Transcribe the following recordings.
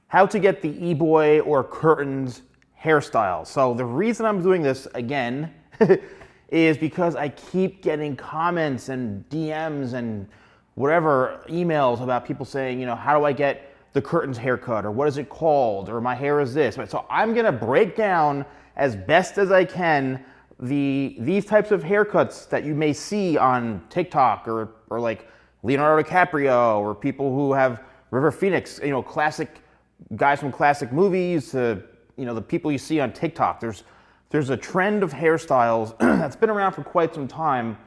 how to get the Eboy or curtains hairstyle. So the reason I'm doing this again is because I keep getting comments and DMs and whatever emails about people saying, how do I get the curtains haircut, or what is it called, or my hair is this. So I'm gonna break down as best as I can these types of haircuts that you may see on TikTok or like Leonardo DiCaprio, or people who have River Phoenix, classic guys from classic movies, to the people you see on TikTok. There's a trend of hairstyles that's been around for quite some time,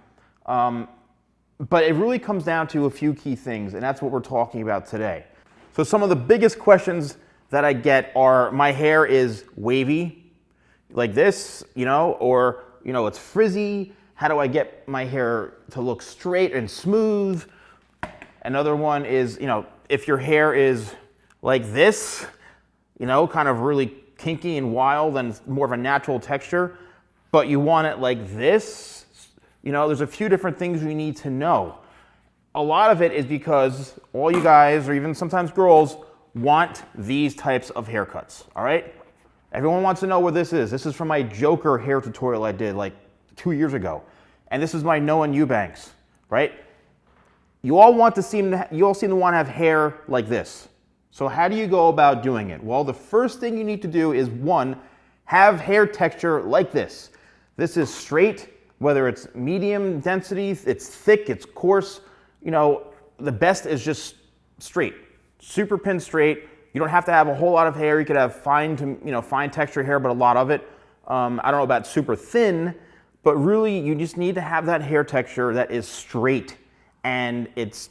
but it really comes down to a few key things, and that's what we're talking about today. So some of the biggest questions that I get are, my hair is wavy, like this, or it's frizzy. How do I get my hair to look straight and smooth? Another one is, if your hair is like this, kind of really kinky and wild and more of a natural texture, but you want it like this, there's a few different things you need to know. A lot of it is because all you guys, or even sometimes girls, want these types of haircuts, all right? Everyone wants to know what this is. This is from my Joker hair tutorial I did like 2 years ago. And this is my Noah Eubanks, right? You all seem to want to have hair like this. So how do you go about doing it? Well, the first thing you need to do is, one, have hair texture like this. This is straight, whether it's medium density, it's thick, it's coarse. The best is just straight, super pin straight. You don't have to have a whole lot of hair. You could have fine texture hair, but a lot of it. I don't know about super thin, but really you just need to have that hair texture that is straight and it's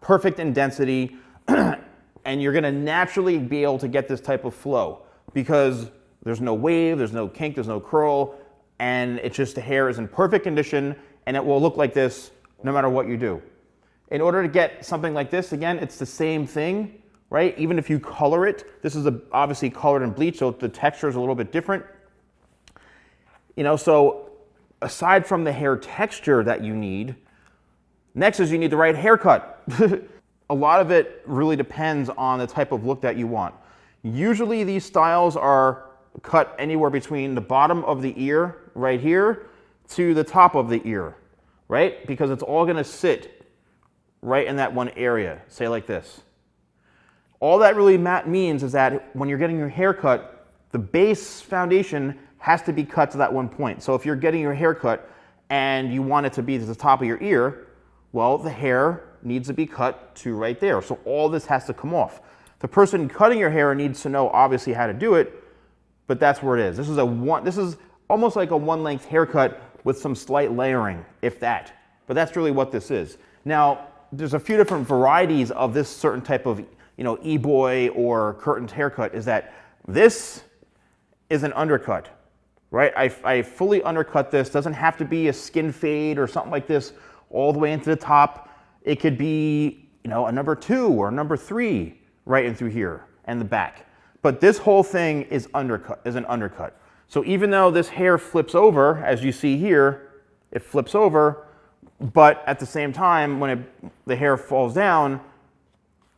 perfect in density, and you're gonna naturally be able to get this type of flow because there's no wave, there's no kink, there's no curl, and it's just the hair is in perfect condition, and it will look like this no matter what you do. In order to get something like this, again, it's the same thing, right? Even if you color it, this is obviously colored and bleached, so the texture is a little bit different. So aside from the hair texture that you need, next is you need the right haircut. A lot of it really depends on the type of look that you want. Usually these styles are cut anywhere between the bottom of the ear, right here, to the top of the ear, right? Because it's all gonna sit right in that one area, say like this. All that really means is that when you're getting your hair cut, the base foundation has to be cut to that one point. So if you're getting your hair cut and you want it to be to the top of your ear, well, the hair needs to be cut to right there. So all this has to come off. The person cutting your hair needs to know obviously how to do it, but that's where it is. This is almost like a one-length haircut with some slight layering, if that. But that's really what this is. Now, there's a few different varieties of this certain type of, Eboy or curtains haircut. Is that this is an undercut, right? I fully undercut this. Doesn't have to be a skin fade or something like this all the way into the top. It could be, a number 2 or a number 3 right in through here and the back. But this whole thing is an undercut. So even though this hair flips over, as you see here, it flips over, but at the same time, when the hair falls down,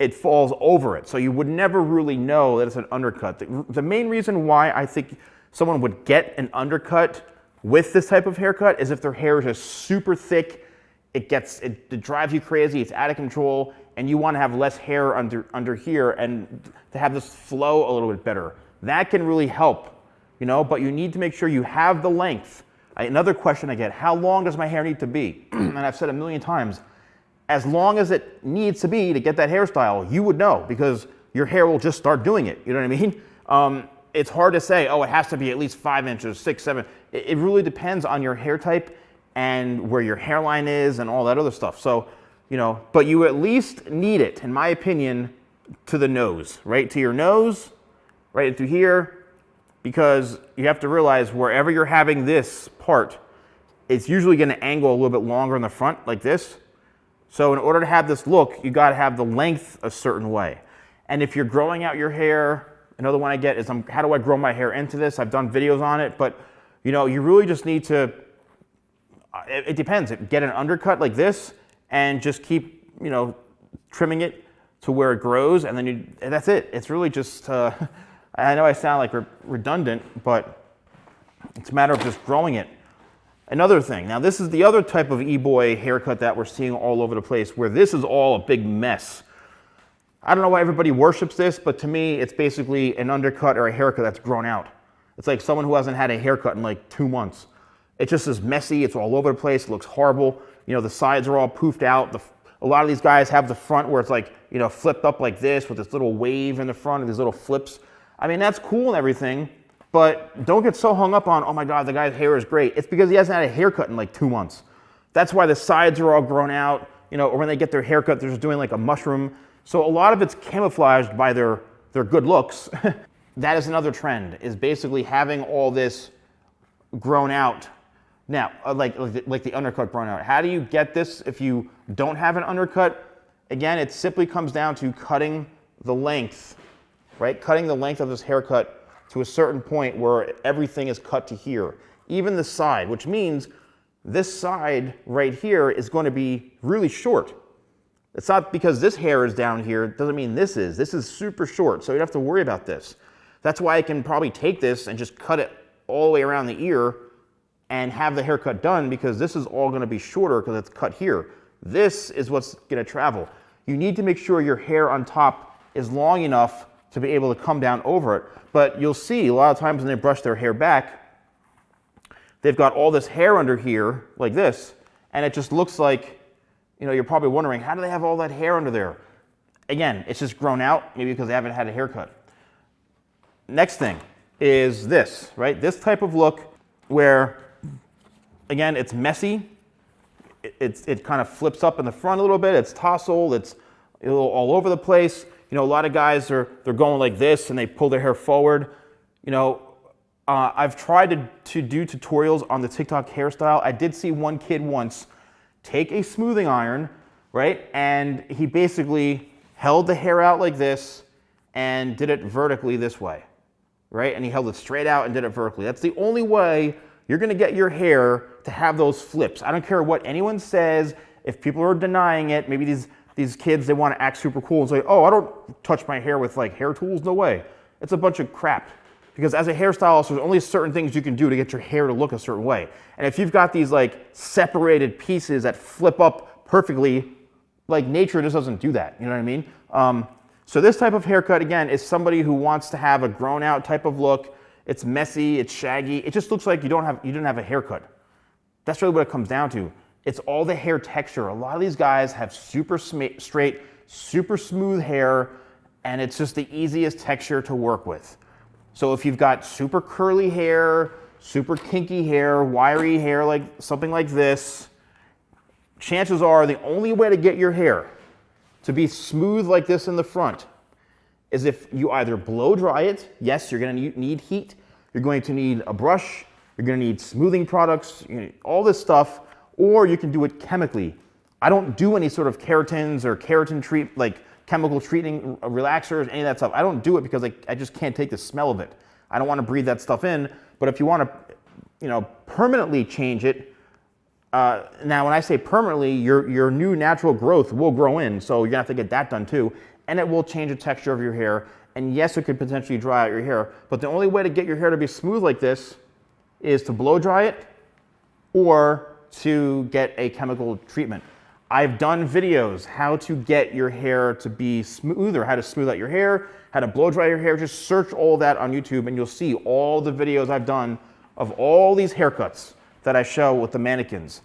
it falls over it. So you would never really know that it's an undercut. The main reason why I think someone would get an undercut with this type of haircut is if their hair is just super thick, it drives you crazy, it's out of control, and you want to have less hair under here and to have this flow a little bit better. That can really help, but you need to make sure you have the length. Another question I get, how long does my hair need to be? And I've said a million times, as long as it needs to be to get that hairstyle, you would know because your hair will just start doing it. You know what I mean? It's hard to say, it has to be at least 5 inches, 6, 7. It really depends on your hair type and where your hairline is and all that other stuff. So, but you at least need it, in my opinion, to the nose, right? To your nose, right through here, because you have to realize wherever you're having this part, it's usually gonna angle a little bit longer in the front like this. So in order to have this look, you gotta have the length a certain way. And if you're growing out your hair, another one I get is, how do I grow my hair into this? I've done videos on it, but you really just need to, it depends. Get an undercut like this and just keep, trimming it to where it grows, and then that's it. It's really just, I know I sound like redundant, but it's a matter of just growing it. Another thing, now this is the other type of Eboy haircut that we're seeing all over the place, where this is all a big mess. I don't know why everybody worships this, but to me, it's basically an undercut or a haircut that's grown out. It's like someone who hasn't had a haircut in like 2 months. It just is messy, it's all over the place, it looks horrible. You know, the sides are all poofed out. A lot of these guys have the front where it's like, you know, flipped up like this with this little wave in the front and these little flips. I mean, that's cool and everything, but don't get so hung up on, oh my God, the guy's hair is great. It's because he hasn't had a haircut in like 2 months. That's why the sides are all grown out, you know, or when they get their haircut, they're just doing like a mushroom. So a lot of it's camouflaged by their good looks. That is another trend, is basically having all this grown out. Now, like the undercut grown out. How do you get this if you don't have an undercut? Again, it simply comes down to cutting the length, right? Cutting the length of this haircut to a certain point where everything is cut to here. Even the side, which means this side right here is going to be really short. It's not because this hair is down here, it doesn't mean this is. This is super short, so you don't have to worry about this. That's why I can probably take this and just cut it all the way around the ear and have the haircut done, because this is all going to be shorter because it's cut here. This is what's going to travel. You need to make sure your hair on top is long enough to be able to come down over it. But you'll see a lot of times when they brush their hair back, they've got all this hair under here like this, and it just looks like, you know, you're probably wondering, how do they have all that hair under there? Again, it's just grown out, maybe because they haven't had a haircut. Next thing is this, right? This type of look where, again, it's messy. It kind of flips up in the front a little bit. It's tousled. It's a little all over the place. You know, a lot of guys they're going like this and they pull their hair forward. You know, I've tried to do tutorials on the TikTok hairstyle. I did see one kid once take a smoothing iron, right? And he basically held the hair out like this and did it vertically this way, right? And he held it straight out and did it vertically. That's the only way you're gonna get your hair to have those flips. I don't care what anyone says. If people are denying it, maybe these kids, they wanna act super cool and say, oh, I don't touch my hair with like hair tools, no way. It's a bunch of crap. Because as a hairstylist, there's only certain things you can do to get your hair to look a certain way. And if you've got these like separated pieces that flip up perfectly, like nature just doesn't do that, you know what I mean? So this type of haircut, again, is somebody who wants to have a grown out type of look. It's messy, it's shaggy. It just looks like you didn't have a haircut. That's really what it comes down to. It's all the hair texture. A lot of these guys have super straight, super smooth hair, and it's just the easiest texture to work with. So if you've got super curly hair, super kinky hair, wiry hair, like something like this, chances are the only way to get your hair to be smooth like this in the front is if you either blow dry it. Yes, you're going to need heat. You're going to need a brush. You're going to need smoothing products, all this stuff, or you can do it chemically. I don't do any sort of keratins or keratin like chemical treating relaxers, any of that stuff. I don't do it because I just can't take the smell of it. I don't want to breathe that stuff in. But if you want to, permanently change it, now when I say permanently, your new natural growth will grow in, so you're gonna have to get that done too, and it will change the texture of your hair. And yes, it could potentially dry out your hair, but the only way to get your hair to be smooth like this is to blow dry it or to get a chemical treatment. I've done videos how to get your hair to be smooth, or how to smooth out your hair, how to blow dry your hair. Just search all that on YouTube and you'll see all the videos I've done of all these haircuts that I show with the mannequins.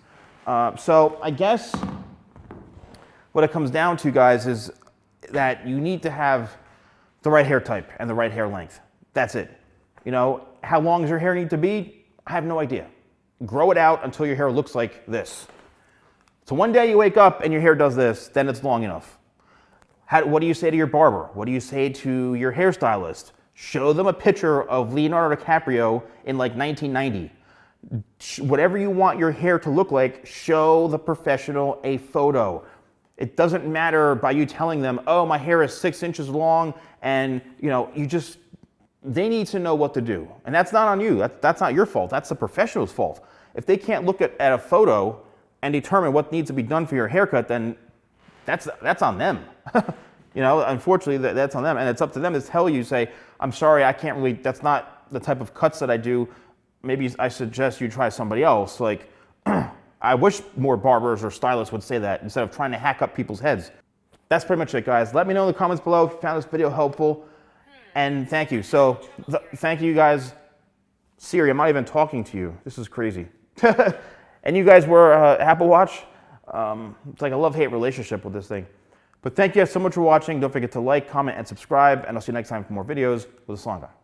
So I guess what it comes down to, guys, is that you need to have the right hair type and the right hair length. That's it. How long does your hair need to be? I have no idea. Grow it out until your hair looks like this. So one day you wake up and your hair does this, then it's long enough. What do you say to your barber? What do you say to your hairstylist? Show them a picture of Leonardo DiCaprio in like 1990. Whatever you want your hair to look like, show the professional a photo. It doesn't matter by you telling them, oh, my hair is 6 inches long, and they need to know what to do. And that's not on you. That's not your fault. That's the professional's fault. If they can't look at a photo and determine what needs to be done for your haircut, then that's on them. You know, unfortunately, that's on them, and it's up to them to tell you, say, I'm sorry, I can't really, that's not the type of cuts that I do. Maybe I suggest you try somebody else. Like, I wish more barbers or stylists would say that instead of trying to hack up people's heads. That's pretty much it, guys. Let me know in the comments below if you found this video helpful, and thank you. So, thank you, guys. Siri, I'm not even talking to you. This is crazy. And you guys were Apple Watch. It's like a love-hate relationship with this thing. But thank you guys so much for watching. Don't forget to like, comment, and subscribe. And I'll see you next time for more videos with the Salon Guy.